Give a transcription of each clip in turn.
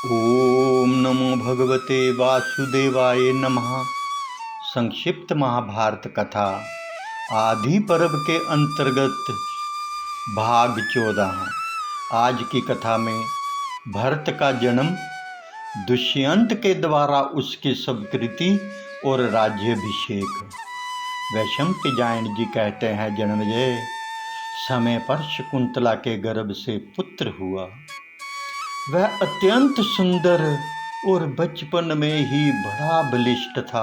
ओम नमो भगवते वासुदेवाय नमः। संक्षिप्त महाभारत कथा आदि पर्व के अंतर्गत भाग 14। आज की कथा में भरत का जन्म, दुष्यंत के द्वारा उसकी स्वीकृति और राज्याभिषेक। वैशंपायन जी कहते हैं, जन्मेजय समय पर शकुंतला के गर्भ से पुत्र हुआ। वह अत्यंत सुंदर और बचपन में ही बड़ा बलिष्ठ था।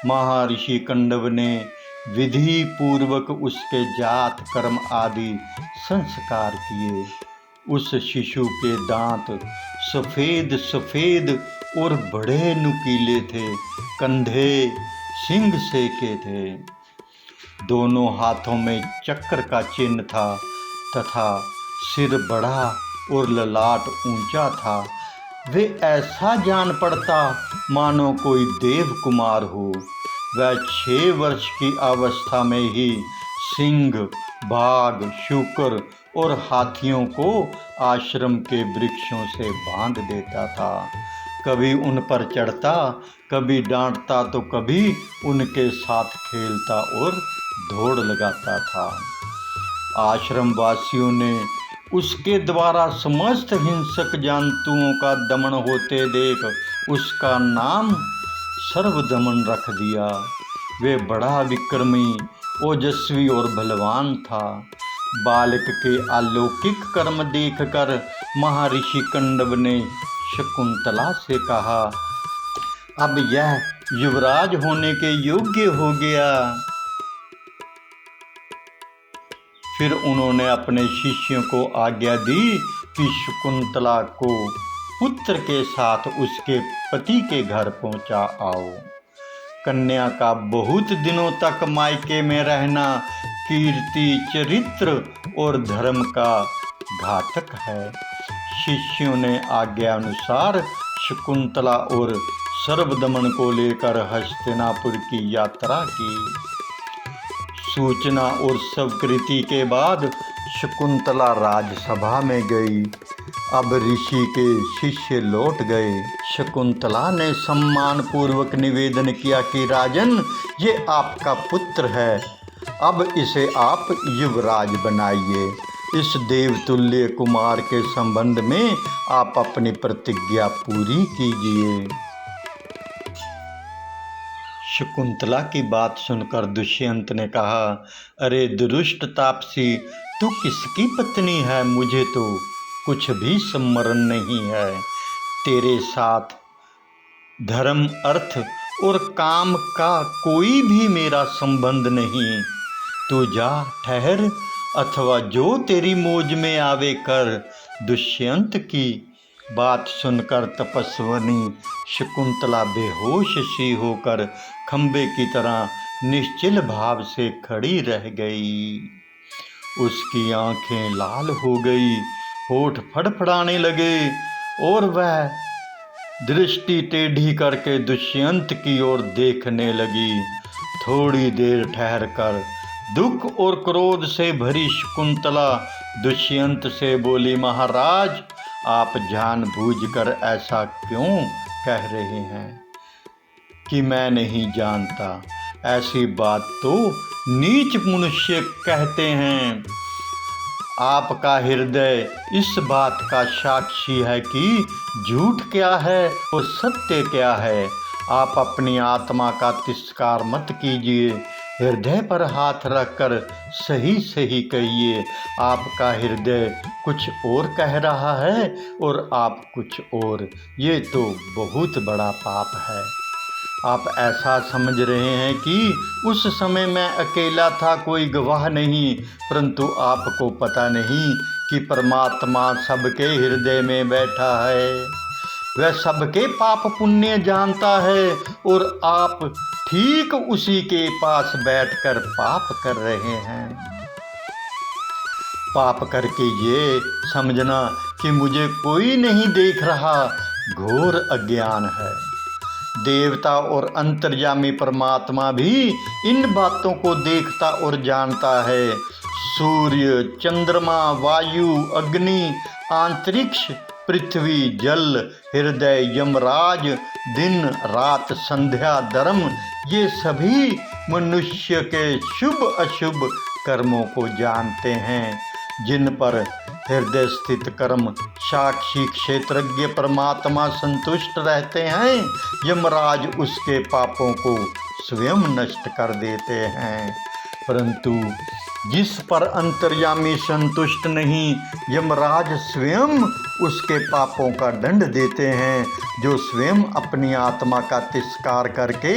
महर्षि कंडव ने विधि पूर्वक उसके जात कर्म आदि संस्कार किए। उस शिशु के दांत सफेद सफेद और बड़े नुकीले थे, कंधे सिंह से के थे। दोनों हाथों में चक्र का चिन्ह था तथा सिर बड़ा और ललाट ऊंचा था। वे ऐसा जान पड़ता मानो कोई देव कुमार हो। वह 6 वर्ष की अवस्था में ही सिंह, बाघ, शुकर और हाथियों को आश्रम के वृक्षों से बांध देता था। कभी उन पर चढ़ता, कभी डांटता तो कभी उनके साथ खेलता और दौड़ लगाता था। आश्रम वासियों ने उसके द्वारा समस्त हिंसक जंतुओं का दमन होते देख उसका नाम सर्वदमन रख दिया। वे बड़ा विक्रमी, ओजस्वी और बलवान था। बालक के अलौकिक कर्म देखकर महर्षि कंडव ने शकुंतला से कहा, अब यह युवराज होने के योग्य हो गया। फिर उन्होंने अपने शिष्यों को आज्ञा दी कि शकुंतला को पुत्र के साथ उसके पति के घर पहुंचा आओ। कन्या का बहुत दिनों तक मायके में रहना कीर्ति, चरित्र और धर्म का घातक है। शिष्यों ने आज्ञा अनुसार शकुंतला और सर्वदमन को लेकर हस्तिनापुर की यात्रा की। सूचना और स्वीकृति के बाद शकुंतला राजसभा में गई। अब ऋषि के शिष्य लौट गए। शकुंतला ने सम्मान पूर्वक निवेदन किया कि राजन, ये आपका पुत्र है, अब इसे आप युवराज बनाइए। इस देवतुल्य कुमार के संबंध में आप अपनी प्रतिज्ञा पूरी कीजिए। शकुंतला की बात सुनकर दुष्यंत ने कहा, अरे दुरुष्ट तापसी, तू किसकी पत्नी है? मुझे तो कुछ भी स्मरण नहीं है। तेरे साथ धर्म, अर्थ और काम का कोई भी मेरा संबंध नहीं। तू जा, ठहर, अथवा जो तेरी मौज में आवे कर। दुष्यंत की बात सुनकर तपस्विनी शकुंतला बेहोश सी होकर खंबे की तरह निश्चल भाव से खड़ी रह गई। उसकी आंखें लाल हो गई, होठ फड़फड़ाने लगे और वह दृष्टि टेढ़ी करके दुष्यंत की ओर देखने लगी। थोड़ी देर ठहरकर दुख और क्रोध से भरी शकुंतला दुष्यंत से बोली, महाराज, आप जानबूझकर ऐसा क्यों कह रहे हैं कि मैं नहीं जानता? ऐसी बात तो नीच मनुष्य कहते हैं। आपका हृदय इस बात का साक्षी है कि झूठ क्या है और सत्य क्या है। आप अपनी आत्मा का तिरस्कार मत कीजिए। हृदय पर हाथ रखकर सही सही कहिए। आपका हृदय कुछ और कह रहा है और आप कुछ और। ये तो बहुत बड़ा पाप है। आप ऐसा समझ रहे हैं कि उस समय मैं अकेला था, कोई गवाह नहीं, परंतु आपको पता नहीं कि परमात्मा सबके हृदय में बैठा है। वह सबके पाप पुण्य जानता है और आप ठीक उसी के पास बैठकर पाप कर रहे हैं। पाप करके ये समझना कि मुझे कोई नहीं देख रहा, घोर अज्ञान है। देवता और अंतर्यामी परमात्मा भी इन बातों को देखता और जानता है। सूर्य, चंद्रमा, वायु, अग्नि, अंतरिक्ष पृथ्वी जल हृदय यमराज, दिन रात संध्या धर्म, ये सभी मनुष्य के शुभ अशुभ कर्मों को जानते हैं। जिन पर हृदय स्थित कर्म साक्षी क्षेत्रज्ञ परमात्मा संतुष्ट रहते हैं, यमराज उसके पापों को स्वयं नष्ट कर देते हैं। परंतु जिस पर अंतर्यामी संतुष्ट नहीं, यमराज स्वयं उसके पापों का दंड देते हैं। जो स्वयं अपनी आत्मा का तिरस्कार करके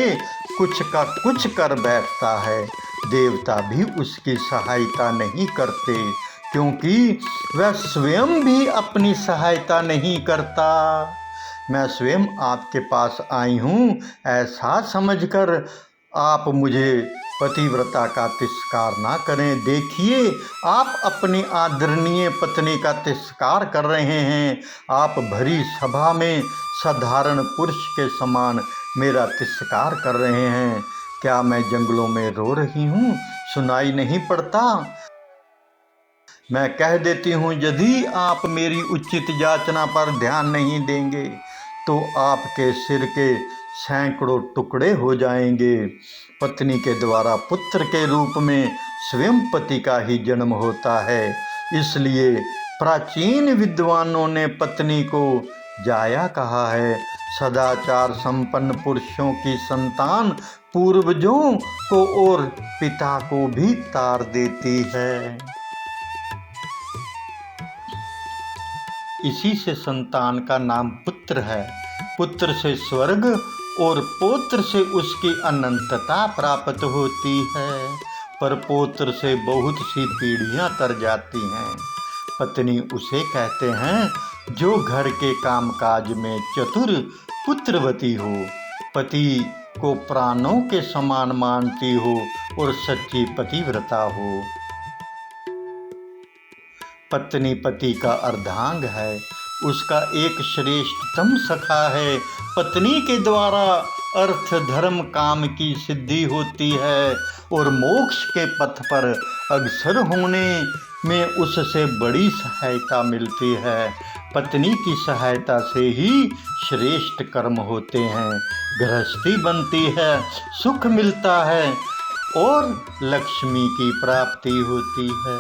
कुछ का कुछ कर बैठता है, देवता भी उसकी सहायता नहीं करते, क्योंकि वह स्वयं भी अपनी सहायता नहीं करता। मैं स्वयं आपके पास आई हूँ, ऐसा समझकर आप मुझे पतिव्रता का तिरस्कार ना करें। देखिए, आप अपनी आदरणीय पत्नी का तिरस्कार कर रहे हैं। आप भरी सभा में साधारण पुरुष के समान मेरा तिरस्कार कर रहे हैं। क्या मैं जंगलों में रो रही हूँ? सुनाई नहीं पड़ता? मैं कह देती हूँ, यदि आप मेरी उचित याचना पर ध्यान नहीं देंगे तो आपके सिर के सैकड़ों टुकड़े हो जाएंगे। पत्नी के द्वारा पुत्र के रूप में स्वयं पति का ही जन्म होता है। इसलिए प्राचीन विद्वानों ने पत्नी को जाया कहा है। सदाचार संपन्न पुरुषों की संतान पूर्वजों को और पिता को भी तार देती है। इसी से संतान का नाम पुत्र है। पुत्र से स्वर्ग और पौत्र से उसकी अनंतता प्राप्त होती है, पर पौत्र से बहुत सी पीढ़ियां तर जाती हैं। पत्नी उसे कहते हैं जो घर के कामकाज में चतुर पुत्रवती हो, पति को प्राणों के समान मानती हो और सच्ची पतिव्रता हो। पत्नी पति का अर्धांग है, उसका एक श्रेष्ठतम सखा है। पत्नी के द्वारा अर्थ धर्म काम की सिद्धि होती है और मोक्ष के पथ पर अग्रसर होने में उससे बड़ी सहायता मिलती है। पत्नी की सहायता से ही श्रेष्ठ कर्म होते हैं, गृहस्थी बनती है, सुख मिलता है और लक्ष्मी की प्राप्ति होती है।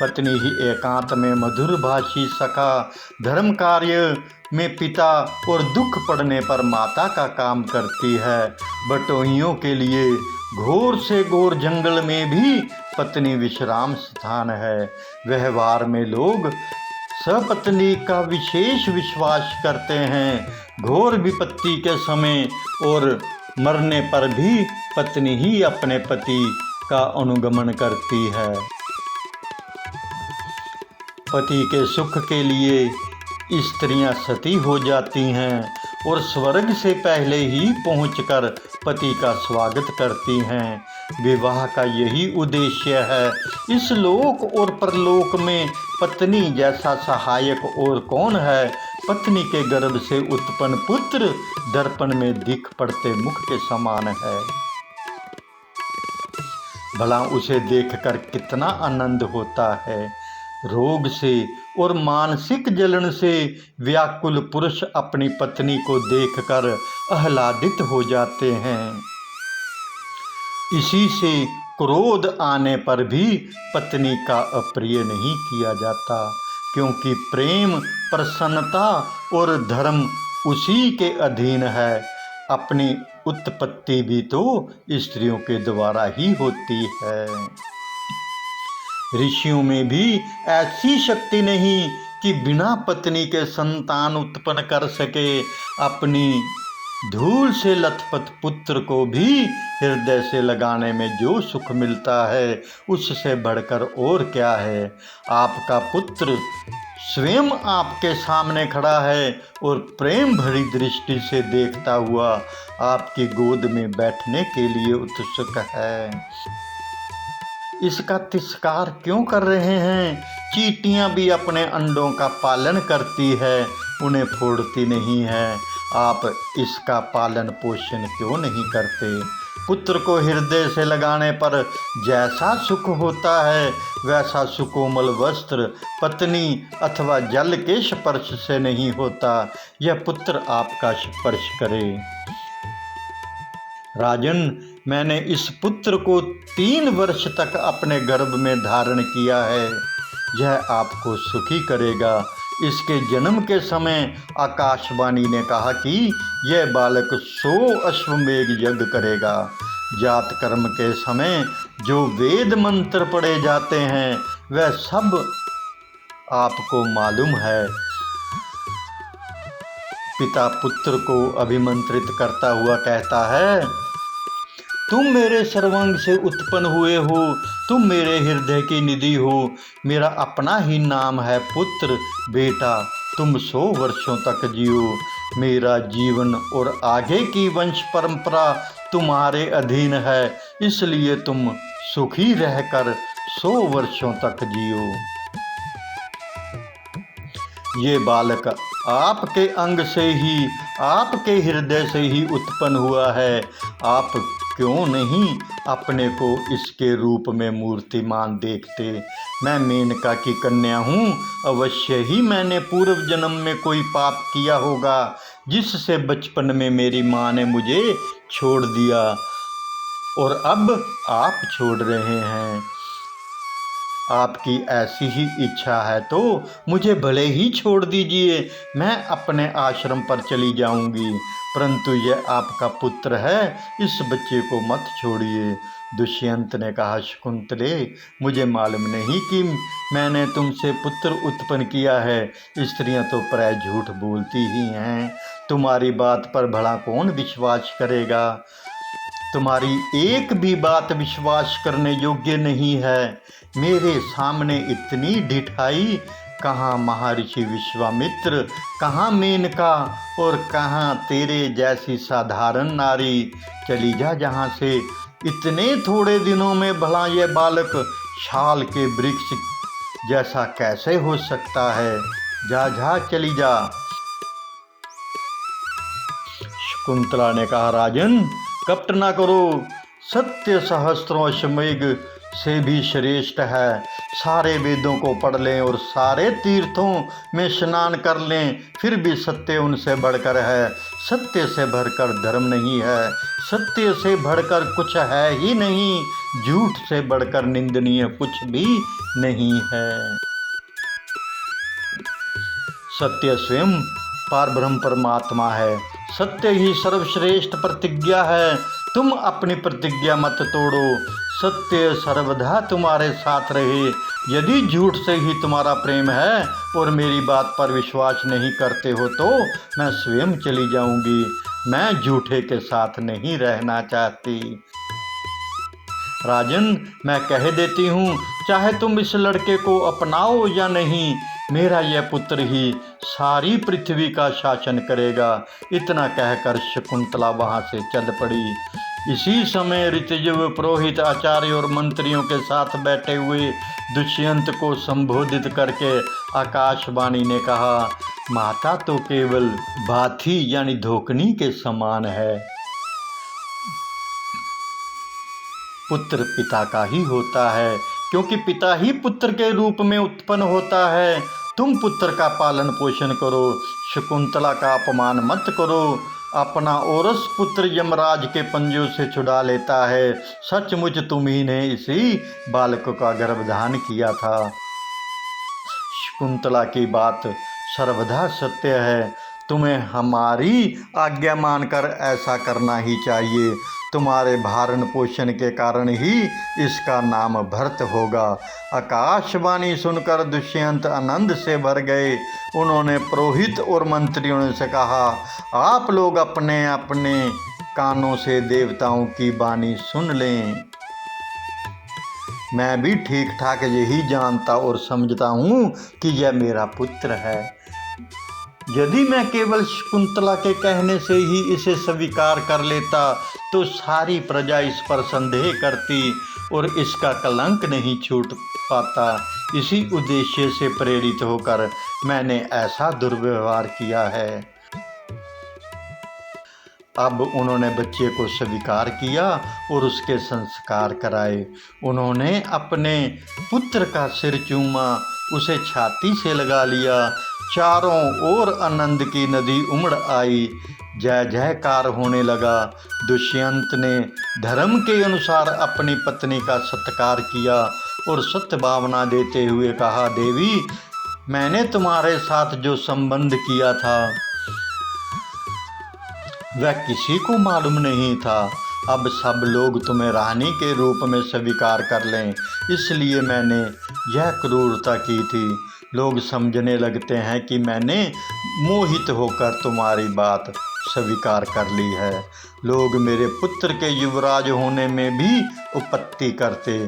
पत्नी ही एकांत में मधुर भाषी सखा, धर्म कार्य में पिता और दुख पड़ने पर माता का काम करती है। बटोहियों के लिए घोर से घोर जंगल में भी पत्नी विश्राम स्थान है। व्यवहार में लोग सपत्नी का विशेष विश्वास करते हैं। घोर विपत्ति के समय और मरने पर भी पत्नी ही अपने पति का अनुगमन करती है। पति के सुख के लिए स्त्रियां सती हो जाती हैं और स्वर्ग से पहले ही पहुंचकर पति का स्वागत करती हैं। विवाह का यही उद्देश्य है। इस लोक और परलोक में पत्नी जैसा सहायक और कौन है? पत्नी के गर्भ से उत्पन्न पुत्र दर्पण में दिख पड़ते मुख के समान है। भला उसे देखकर कितना आनंद होता है। रोग से और मानसिक जलन से व्याकुल पुरुष अपनी पत्नी को देखकर आह्लादित हो जाते हैं। इसी से क्रोध आने पर भी पत्नी का अप्रिय नहीं किया जाता, क्योंकि प्रेम, प्रसन्नता और धर्म उसी के अधीन है। अपनी उत्पत्ति भी तो स्त्रियों के द्वारा ही होती है। ऋषियों में भी ऐसी शक्ति नहीं कि बिना पत्नी के संतान उत्पन्न कर सके। अपनी धूल से लथपथ पुत्र को भी हृदय से लगाने में जो सुख मिलता है, उससे बढ़कर और क्या है। आपका पुत्र स्वयं आपके सामने खड़ा है और प्रेम भरी दृष्टि से देखता हुआ आपकी गोद में बैठने के लिए उत्सुक है। इसका तिरस्कार क्यों कर रहे हैं? चींटियां भी अपने अंडों का पालन करती है, उन्हें फोड़ती नहीं है। आप इसका पालन पोषण क्यों नहीं करते? पुत्र को हृदय से लगाने पर जैसा सुख होता है वैसा सुकोमल वस्त्र, पत्नी अथवा जल के स्पर्श से नहीं होता। यह पुत्र आपका स्पर्श करे। राजन, मैंने इस पुत्र को 3 वर्ष तक अपने गर्भ में धारण किया है। यह आपको सुखी करेगा। इसके जन्म के समय आकाशवाणी ने कहा कि यह बालक 100 अश्वमेघ यज्ञ करेगा। जात कर्म के समय जो वेद मंत्र पढ़े जाते हैं वह सब आपको मालूम है। पिता पुत्र को अभिमंत्रित करता हुआ कहता है, तुम मेरे सर्वांग से उत्पन्न हुए हो, तुम मेरे हृदय की निधि हो, मेरा अपना ही नाम है पुत्र। बेटा, तुम 100 वर्षों तक जियो। मेरा जीवन और आगे की वंश परंपरा तुम्हारे अधीन है, इसलिए तुम सुखी रहकर 100 वर्षों तक जियो। ये बालक आपके अंग से ही, आपके हृदय से ही उत्पन्न हुआ है। आप क्यों नहीं अपने को इसके रूप में मूर्तिमान देखते? मैं मेनका की कन्या हूँ। अवश्य ही मैंने पूर्व जन्म में कोई पाप किया होगा जिससे बचपन में मेरी माँ ने मुझे छोड़ दिया और अब आप छोड़ रहे हैं। आपकी ऐसी ही इच्छा है तो मुझे भले ही छोड़ दीजिए, मैं अपने आश्रम पर चली जाऊंगी, परंतु यह आपका पुत्र है, इस बच्चे को मत छोड़िए। दुष्यंत ने कहा, शकुंतले, मुझे मालूम नहीं कि मैंने तुमसे पुत्र उत्पन्न किया है। स्त्रियां तो प्राय झूठ बोलती ही हैं। तुम्हारी बात पर भला कौन विश्वास करेगा? तुम्हारी एक भी बात विश्वास करने योग्य नहीं है। मेरे सामने इतनी ढिठाई, कहाँ महर्षि विश्वामित्र, कहाँ मेनका और कहाँ तेरे जैसी साधारण नारी। चली जा यहाँ से। इतने थोड़े दिनों में भला यह बालक छाल के वृक्ष जैसा कैसे हो सकता है? जा जा, चली जा। शकुंतला ने कहा, राजन, कपट ना करो। सत्य सहस्त्रों अश्वमेघ से भी श्रेष्ठ है। सारे वेदों को पढ़ लें और सारे तीर्थों में स्नान कर लें, फिर भी सत्य उनसे बढ़कर है। सत्य से बढ़कर धर्म नहीं है, सत्य से बढ़कर कुछ है ही नहीं, झूठ से बढ़कर निंदनीय कुछ भी नहीं है। सत्य स्वयं पारब्रह्म परमात्मा है। सत्य ही सर्वश्रेष्ठ प्रतिज्ञा है। तुम अपनी प्रतिज्ञा मत तोड़ो। सत्य सर्वदा तुम्हारे साथ रहे। यदि झूठ से ही तुम्हारा प्रेम है और मेरी बात पर विश्वास नहीं करते हो तो मैं स्वयं चली जाऊंगी। मैं झूठे के साथ नहीं रहना चाहती। राजन, मैं कह देती हूँ, चाहे तुम इस लड़के को अपनाओ या नहीं, मेरा यह पुत्र ही सारी पृथ्वी का शासन करेगा। इतना कहकर शकुंतला वहाँ से चल पड़ी। इसी समय ऋतुजव पुरोहित, आचार्य और मंत्रियों के साथ बैठे हुए दुष्यंत को संबोधित करके आकाशवाणी ने कहा, माता तो केवल बाथी यानी धोकनी के समान है। पुत्र पिता का ही होता है, क्योंकि पिता ही पुत्र के रूप में उत्पन्न होता है। तुम पुत्र का पालन पोषण करो, शकुंतला का अपमान मत करो। अपना औरस पुत्र यमराज के पंजों से छुड़ा लेता है। सचमुच तुम ही ने इसी बालक का गर्भधान किया था। शकुंतला की बात सर्वदा सत्य है। तुम्हें हमारी आज्ञा मानकर ऐसा करना ही चाहिए। तुम्हारे भारण पोषण के कारण ही इसका नाम भरत होगा। आकाशवाणी सुनकर दुष्यंत आनंद से भर गए। उन्होंने पुरोहित और मंत्रियों से कहा, आप लोग अपने अपने कानों से देवताओं की वाणी सुन लें। मैं भी ठीक ठाक यही जानता और समझता हूँ कि यह मेरा पुत्र है। यदि मैं केवल शकुंतला के कहने से ही इसे स्वीकार कर लेता तो सारी प्रजा इस पर संदेह करती और इसका कलंक नहीं छूट पाता। इसी उद्देश्य से प्रेरित होकर मैंने ऐसा दुर्व्यवहार किया है। अब उन्होंने बच्चे को स्वीकार किया और उसके संस्कार कराए। उन्होंने अपने पुत्र का सिर चूमा, उसे छाती से लगा लिया। चारों ओर आनंद की नदी उमड़ आई, जय जयकार होने लगा। दुष्यंत ने धर्म के अनुसार अपनी पत्नी का सत्कार किया और सद्भावना देते हुए कहा, देवी, मैंने तुम्हारे साथ जो संबंध किया था वह किसी को मालूम नहीं था। अब सब लोग तुम्हें रानी के रूप में स्वीकार कर लें, इसलिए मैंने यह क्रूरता की थी। लोग समझने लगते हैं कि मैंने मोहित होकर तुम्हारी बात स्वीकार कर ली है। लोग मेरे पुत्र के युवराज होने में भी उपपत्ति करते।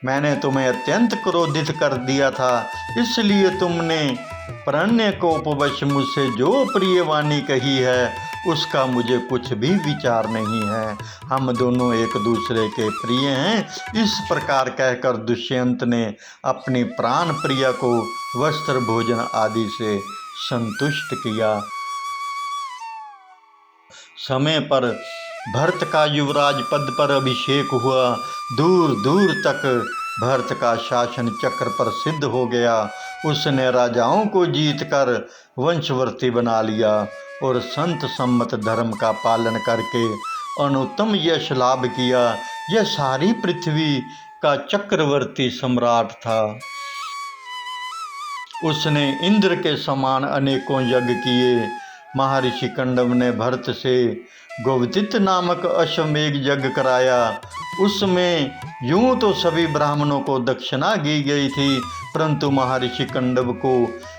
मैंने तुम्हें अत्यंत क्रोधित कर दिया था, इसलिए तुमने प्रणयकोपवश मुझसे जो प्रिय वाणी कही है उसका मुझे कुछ भी विचार नहीं है। हम दोनों एक दूसरे के प्रिय हैं। इस प्रकार कहकर दुष्यंत ने अपनी प्राण प्रिया को वस्त्र, भोजन आदि से संतुष्ट किया। समय पर भरत का युवराज पद पर अभिषेक हुआ। दूर दूर तक भरत का शासन चक्र प्रसिद्ध हो गया। उसने राजाओं को जीतकर वंशवर्ती बना लिया और संत सम्मत धर्म का पालन करके अनुत्तम यश लाभ किया। यह सारी पृथ्वी का चक्रवर्ती सम्राट था। उसने इंद्र के समान अनेकों यज्ञ किए। महर्षि कंडव ने भरत से गोवतित नामक अश्वमेघ यज्ञ कराया। उसमें यूं तो सभी ब्राह्मणों को दक्षिणा दी गई थी, परंतु महर्षि कंडव को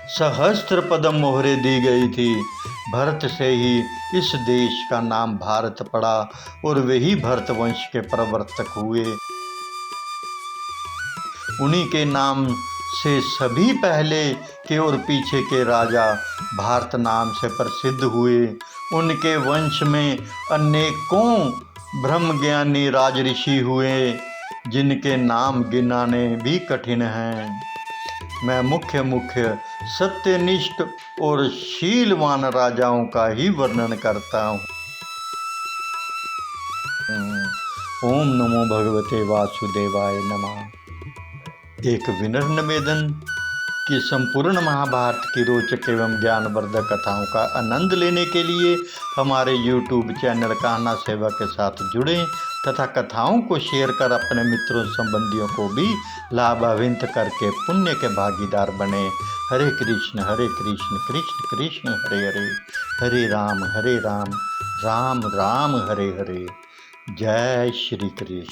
सहस्त्र पद्म मोहरें दी गई थी। भरत से ही इस देश का नाम भारत पड़ा और वही भरत वंश के प्रवर्तक हुए। उन्हीं के नाम से सभी पहले के और पीछे के राजा भारत नाम से प्रसिद्ध हुए। उनके वंश में अनेकों ब्रह्मज्ञानी राजऋषि हुए, जिनके नाम गिनाने भी कठिन हैं। मैं मुख्य सत्यनिष्ठ और शीलवान राजाओं का ही वर्णन करता हूँ। ओम नमो भगवते वासुदेवाय नमः। एक विनम्र निवेदन कि संपूर्ण महाभारत की रोचक एवं ज्ञानवर्धक कथाओं का आनंद लेने के लिए हमारे YouTube चैनल कान्हा सेवा के साथ जुड़ें तथा कथाओं को शेयर कर अपने मित्रों संबंधियों को भी लाभान्वित करके पुण्य के भागीदार बने। हरे कृष्ण कृष्ण कृष्ण हरे हरे, हरे राम राम राम हरे हरे। जय श्री कृष्ण।